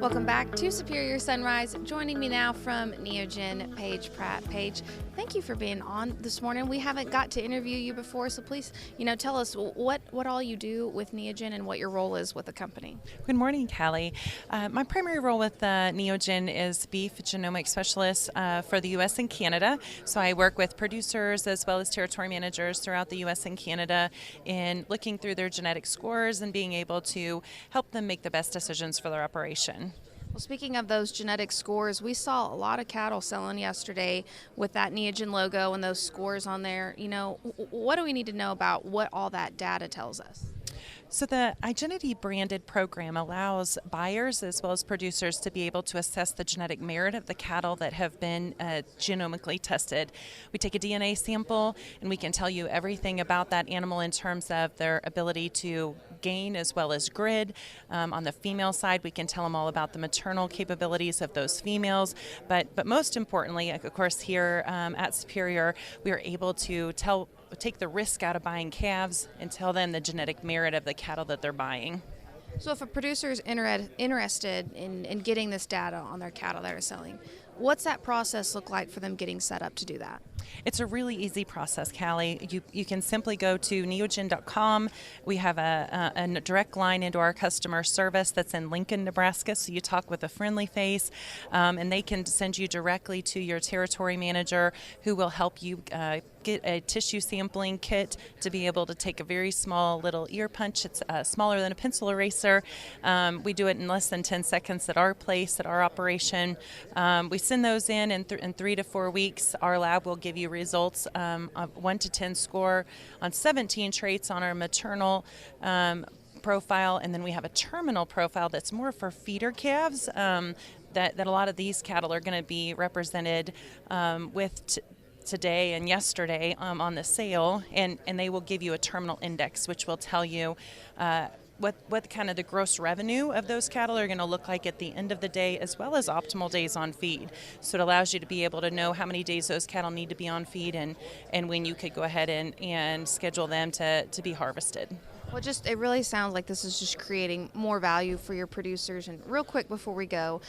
Welcome back to Superior Sunrise. Joining me now from Neogen, Paige, Pratt. Paige, thank you for being on this morning. We haven't got to interview you before, so please, tell us what all you do with Neogen and what your role is with the company. Good morning, Callie. My primary role with Neogen is beef genomic specialist for the U.S. and Canada. So I work with producers as well as territory managers throughout the U.S. and Canada in looking through their genetic scores and being able to help them make the best decisions for their operation. Well, speaking of those genetic scores, we saw a lot of cattle selling yesterday with that Neogen logo and those scores on there. What do we need to know about what all that data tells us? So the Identity branded program allows buyers as well as producers to be able to assess the genetic merit of the cattle that have been genomically tested. We take a DNA sample and we can tell you everything about that animal in terms of their ability to gain as well as grid. On the female side, we can tell them all about the maternal capabilities of those females. But most importantly, of course, here at Superior, we are able to take the risk out of buying calves and tell them the genetic merit of the cattle that they're buying. So if a producer is interested in getting this data on their cattle that are selling, what's that process look like for them getting set up to do that? It's a really easy process, Callie. You can simply go to neogen.com. We have a direct line into our customer service that's in Lincoln, Nebraska, so you talk with a friendly face, and they can send you directly to your territory manager who will help you get a tissue sampling kit to be able to take a very small little ear punch. It's smaller than a pencil eraser. We do it in less than 10 seconds at our place, at our operation. We send those in 3 to 4 weeks. Our lab will give you results of 1 to 10 score on 17 traits on our maternal profile, and then we have a terminal profile that's more for feeder calves that a lot of these cattle are going to be represented with today and yesterday on the sale, and they will give you a terminal index, which will tell you what kind of the gross revenue of those cattle are going to look like at the end of the day, as well as optimal days on feed. So it allows you to be able to know how many days those cattle need to be on feed and when you could go ahead and schedule them to be harvested. Well, it really sounds like this is just creating more value for your producers. And real quick before we go,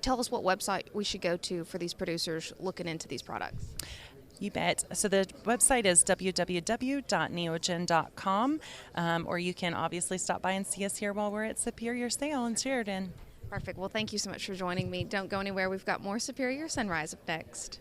tell us what website we should go to for these producers looking into these products. You bet. So the website is www.neogen.com, or you can obviously stop by and see us here while we're at Superior Sale in Sheridan. Perfect. Well, thank you so much for joining me. Don't go anywhere. We've got more Superior Sunrise up next.